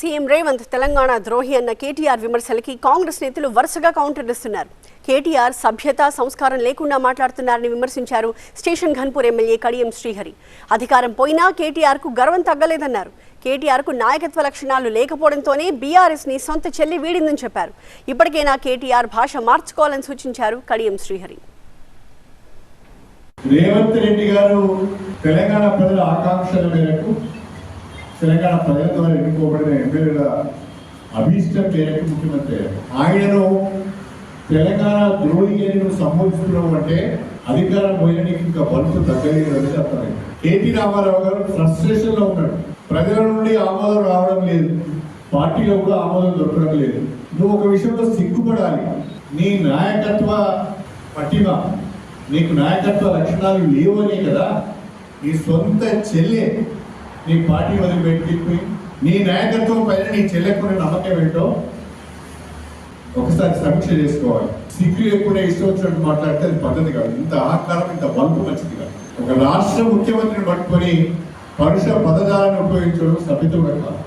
CM Revanth Telangana ద్రోహి అన్న కేటీఆర్ విమర్శలకి కాంగ్రెస్ నేతలు వరుసగా కౌంటర్ ఇస్తున్నారు. కేటీఆర్ సభ్యత సంస్కారం లేకుండా మాట్లాడుతున్నారని విమర్శించారు స్టేషన్ ఘన్పూర్ ఎమ్మెల్యే కడియం శ్రీహరి. అధికారం పోయినా కేటీఆర్కు గర్వం తగ్గలేదన్నారు. కేటీఆర్కు నాయకత్వ లక్షణాలు లేకపోవడంతోనే బీఆర్ఎస్ని సొంత చెల్లి వీడిందని చెప్పారు. ఇప్పటికైనా కేటీఆర్ భాష మార్చుకోవాలని సూచించారు కడియం శ్రీహరి. రేవంత్ రెడ్డి గారు తెలంగాణ ప్రజల ఆకాంక్షల మేరకు తెలంగాణ ప్రజల ద్వారా ఎన్నుకోబడిన ఎమ్మెల్యేల అభీష్టం మేరకు ముఖ్యమంత్రి ఆయనను తెలంగాణ ద్రోహి అని నువ్వు సంబోధిస్తున్నావు అంటే అధికారం పోయడానికి ఇంకా బలుపు తగ్గలేదు అనేది అర్థమైంది. కేటీ రామారావు గారు ఫ్రస్ట్రేషన్ లో ఉన్నాడు. ప్రజల నుండి ఆమోదం రావడం లేదు, పార్టీలో కూడా ఆమోదం దొరకడం లేదు. నువ్వు ఒక విషయంలో సిగ్గుపడాలి. నీ నాయకత్వ పట్టిమ, నీకు నాయకత్వ లక్షణాలు లేవనే కదా నీ సొంత చెల్లె నీ పార్టీ వదిలిపెట్టి నీ నాయకత్వం పైన నీ చెల్లెకున్న నమ్మకం ఏంటో ఒకసారి సమీక్ష చేసుకోవాలి. సిగ్గు ఎక్కువ ఇష్టం వచ్చినట్టు మాట్లాడితే అది పద్ధతి కాదు. ఇంత ఆకారం, ఇంత బల్పు మంచిది కాదు. ఒక రాష్ట్ర ముఖ్యమంత్రిని పట్టుకొని పరుష పదజాలను ఉపయోగించడం సభ్యత కూడా కాదు.